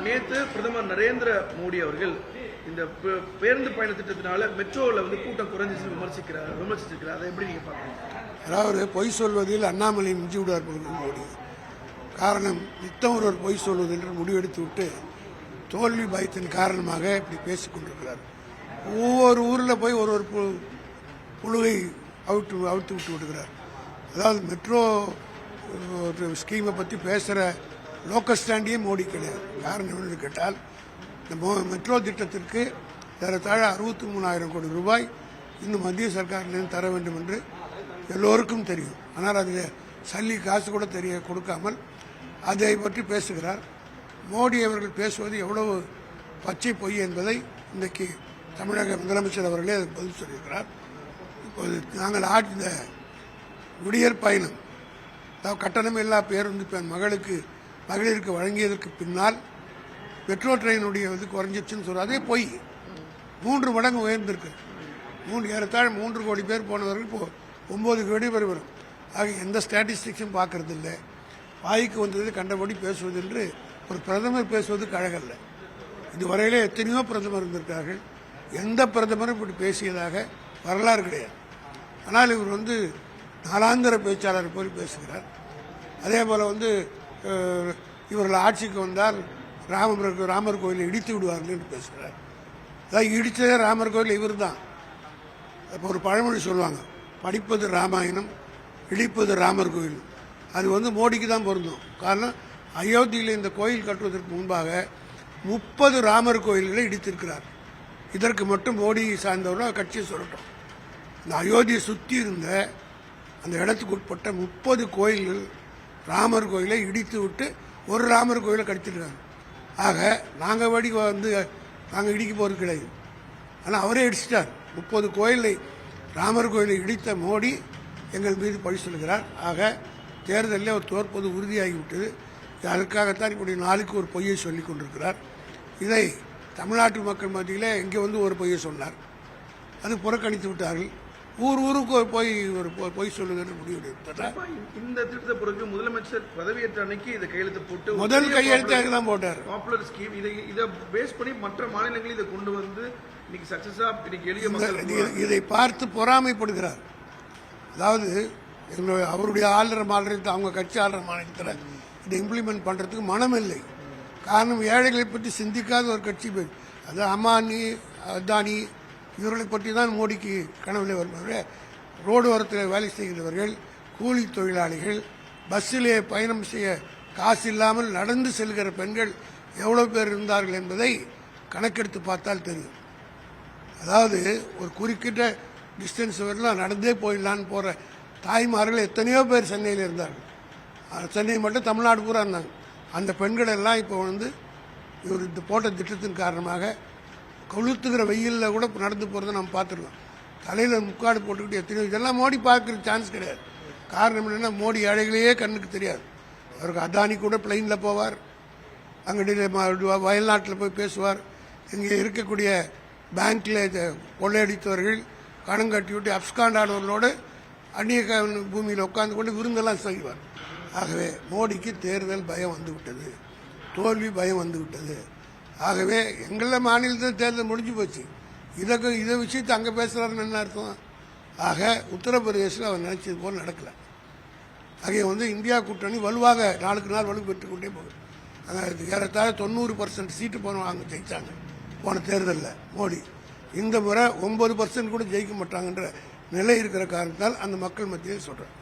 நேற்று பிரதமர் நரேந்திர மோடி அவர்கள் இந்த பேருந்து பயண திட்டத்தினால மெட்ரோவில் வந்து கூட்டம் குறைஞ்சிச்சு விமர்சிச்சிருக்கிறார். அதை எப்படி நீங்க பாக்குறீங்க? அதாவது பொய் சொல்வதில் அண்ணாமலை மிஞ்சி விடுவார் மோடி. காரணம் நித்தம் ஒருவர் பொய் சொல்வது என்று முடிவெடுத்து விட்டு தோல்வி பயத்தின் காரணமாக இப்படி பேசிக் கொண்டிருக்கிறார். ஒவ்வொரு ஊரில் போய் ஒரு புழுவை அவுத்து விட்டு விடுகிறார். அதாவது மெட்ரோ ஸ்கீமை பற்றி பேசுகிற லோக்கல் ஸ்டாண்டியே மோடி கிடையாது. காரணம் என்னன்னு கேட்டால் இந்த மெட்ரோ திட்டத்திற்கு ஏறத்தாழ 63,000 கோடி ரூபாய் இன்னும் மத்திய சர்க்காரிலிருந்து தர வேண்டும் என்று எல்லோருக்கும் தெரியும். ஆனால் அதில் சல்லி காசு கூட கொடுக்காமல் அதை பற்றி பேசுகிறார். மோடி அவர்கள் பேசுவது எவ்வளவு பச்சை பொய் என்பதை இன்றைக்கு தமிழக முதலமைச்சர் அவர்களே அதுக்கு பதில் சொல்லியிருக்கிறார். இப்போது நாங்கள் இந்த விடியற் பயணம் அதாவது கட்டணம் இல்லா பேருந்து மகளிருக்கு வழங்கியதற்கு பின்னால் மெட்ரோ ட்ரெயினுடைய இது குறைஞ்சிச்சுன்னு சொல்ற அதே பொய். 3 மடங்கு உயர்ந்திருக்கு. ஏறத்தாழ 3 கோடி பேர் போனவர்கள் இப்போ 9 கோடி பேர் வரும். ஆக எந்த ஸ்டாட்டிஸ்டிக்ஸும் பார்க்கறது இல்லை. வாய்க்கு வந்தது கண்டபடி பேசுவது என்று ஒரு பிரதமர் பேசுவது கழகல்ல. இதுவரையிலே எத்தனையோ பிரதமர் இருந்திருக்கார்கள். எந்த பிரதமரும் இப்படி பேசியதாக வரலாறு கிடையாது. ஆனால் இவர் வந்து நாளாந்திர பேச்சாளர் போல் பேசுகிறார். அதே போல வந்து இவர்கள் ஆட்சிக்கு வந்தால் ராமர் கோயிலை இடித்து விடுவார்கள் என்று பேசுகிறார். அதாவது இடித்ததே ராமர் கோயில் இவர் தான். இப்போ ஒரு பழமொழி சொல்லுவாங்க, படிப்பது ராமாயணம், இடிப்பது ராமர் கோயில். அது வந்து மோடிக்கு தான் பொருந்தும். காரணம் அயோத்தியில் இந்த கோயில் கட்டுவதற்கு முன்பாக 30 ராமர் கோயில்களை இடித்திருக்கிறார். இதற்கு மட்டும் மோடி சார்ந்தவர்கள் கட்சியை சொல்லட்டும். இந்த அயோத்தியை சுற்றி இருந்த அந்த இடத்துக்கு உட்பட்ட 30 கோயில்கள் ராமர் கோயிலை இடித்து விட்டு ஒரு ராமர் கோயிலை கடிச்சிருக்காங்க. ஆக நாங்கள் நாங்கள் இடிக்க போகிறது கிடையாது. ஆனால் அவரே இடிச்சிட்டார். 30 கோயிலை ராமர் கோயிலை இடித்த மோடி எங்கள் மீது பழி சொல்கிறார். ஆக தேர்தலில் அவர் தோற்பது உறுதியாகிவிட்டது. அதற்காகத்தான் இப்படி நாளுக்கு ஒரு பொய்யை சொல்லிக் கொண்டிருக்கிறார். இதை தமிழ்நாட்டு மக்கள் மத்தியில் இங்கே வந்து ஒரு பொய்யை சொன்னார். அது புறக்கணித்து விட்டார்கள். ஊருக்கு போய் ஒரு பொய் சொல்லுகிற முடிவு எடுத்தார். இந்த திட்டத்தை பொறுத்து முதலமைச்சர் பதவியேற்ற அன்னைக்கு இதை கையெழுத்து போட்டு முதல் கையெழுத்தாக தான் போட்டார். பாப்புலர் ஸ்கீம் இதை பேஸ் பண்ணி மற்ற மாநிலங்களில் இதை கொண்டு வந்து இன்னைக்கு சக்சஸா இன்னைக்கு எளிய மக்கள் இதை பார்த்து பொறாமைப்படுகிறார். அதாவது அவருடைய ஆளுநர் மாநிலத்தில் அவங்க கட்சி ஆளுநர் மாநிலத்தில் இதை இம்ப்ளிமெண்ட் பண்றதுக்கு மனம் இல்லை. காரணம் ஏழைகளை பற்றி சிந்திக்காத ஒரு கட்சி. அது அம்பானி அதானி இவர்களை பற்றி தான் மோடிக்கு கனவுல வருபவர்கள். ரோடு ஓரத்தில் வேலை செய்கிறவர்கள், கூலி தொழிலாளிகள், பஸ்ஸிலே பயணம் செய்ய காசு இல்லாமல் நடந்து செல்கிற பெண்கள் எவ்வளவு பேர் இருந்தார்கள் என்பதை கணக்கெடுத்து பார்த்தால் தெரியும். அதாவது ஒரு குறிப்பிட்ட டிஸ்டன்ஸ் வரலாம் நடந்தே போயிடலான்னு போற தாய்மார்கள் எத்தனையோ பேர் சென்னையில் இருந்தார்கள். சென்னை மட்டும் தமிழ்நாடு பூரா இருந்தாங்க. அந்த பெண்கள் எல்லாம் இப்போ வந்து இவர் இந்த போட்ட திட்டத்தின் காரணமாக கொளுத்துகிற வெயிலில் கூட நடந்து போகிறத நம்ம பார்த்துருக்கோம். தலையில் முக்காடு போட்டுக்கிட்டு எத்தனையோ இதெல்லாம் மோடி பார்க்குற சான்ஸ் கிடையாது. காரணம் என்னென்னா மோடி ஏழைகளையே கண்ணுக்கு தெரியாது. அவருக்கு அதானி கூட பிளைனில் போவார், அங்கே வயல்நாட்டில் போய் பேசுவார். இங்கே இருக்கக்கூடிய பேங்க்கில் கொள்ளையடித்தவர்கள் கடன் கட்டி விட்டு அப்ஸ்காண்ட் ஆனவர்களோடு அந்நிய பூமியில் உட்கார்ந்து கொண்டு விருந்தெல்லாம் செய்வார். ஆகவே மோடிக்கு தேர்தல் பயம் வந்துவிட்டது, தோல்வி பயம் வந்துவிட்டது. ஆகவே எங்கள மாநிலத்தில் தேர்தல் முடிஞ்சு போச்சு. இதை விஷயத்தை அங்கே பேசுறாருன்னு என்ன அர்த்தம்? ஆக உத்தரப்பிரதேசில் அவர் நினைச்சது போல் நடக்கல. ஆகிய வந்து இந்தியா கூட்டணி வலுவாக நாளுக்கு நாள் வலு பெற்றுக் கொண்டே போகுது. ஏறத்தாழ 90% சீட்டு போனவங்க ஜெயிச்சாங்க போன தேர்தலில் மோடி. இந்த முறை 9% கூட ஜெயிக்க மாட்டாங்கன்ற நிலை இருக்கிற காரணத்தால் அந்த மக்கள் மத்தியில் சொல்றேன்.